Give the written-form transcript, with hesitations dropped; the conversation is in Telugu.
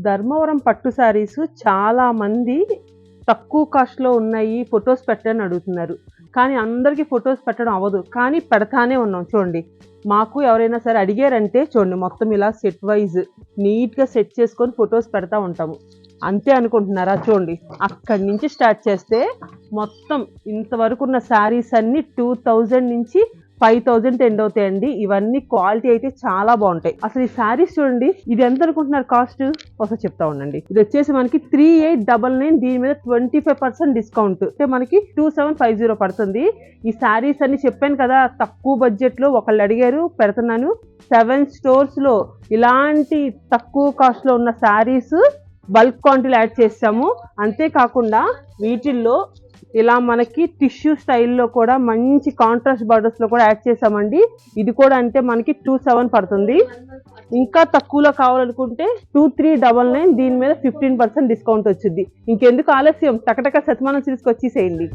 ధర్మవరం పట్టు శారీస్ చాలా మంది తక్కువ కాస్ట్లో ఉన్నాయి ఫొటోస్ పెట్టని అడుగుతున్నారు. కానీ అందరికీ ఫొటోస్ పెట్టడం అవ్వదు. కానీ పెడతానే ఉన్నాం. చూడండి, మాకు ఎవరైనా సరే అడిగారంటే చూడండి, మొత్తం ఇలా సెట్ వైజ్ నీట్గా సెట్ చేసుకొని ఫొటోస్ పెడతా ఉంటాము. అంతే అనుకుంటున్నారా? చూడండి, అక్కడి నుంచి స్టార్ట్ చేస్తే మొత్తం ఇంతవరకు ఉన్న శారీస్ అన్నీ 2000 నుంచి 5000 ఎండ్ అవుతాయండి. ఇవన్నీ క్వాలిటీ అయితే చాలా బాగుంటాయి. అసలు ఈ శారీస్ చూడండి, ఇది ఎంత అనుకుంటున్నారు కాస్ట్? ఒకసారి చెప్తా ఉండండి. ఇది వచ్చేసి మనకి 3899, దీని మీద 25% డిస్కౌంట్ అంటే మనకి 2750 పడుతుంది. ఈ శారీస్ అన్ని చెప్పాను కదా, తక్కువ బడ్జెట్ లో ఒకళ్ళు అడిగారు, పెడుతున్నాను. 7 స్టోర్స్ లో ఇలాంటి తక్కువ కాస్ట్ లో ఉన్న శారీస్ బల్క్ క్వాంటిటీలో యాడ్ చేసాము. అంతేకాకుండా వీటిల్లో ఇలా మనకి టిష్యూ స్టైల్లో కూడా మంచి కాంట్రాస్ట్ బార్డర్స్ లో కూడా యాడ్ చేసామండి. ఇది కూడా అంటే మనకి 27 పడుతుంది. ఇంకా తక్కువలో కావాలనుకుంటే 2399, దీని మీద 15% డిస్కౌంట్ వచ్చింది. ఇంకెందుకు ఆలస్యం, టకటక శతమానం సిల్క్స్కి వచ్చేసేయండి.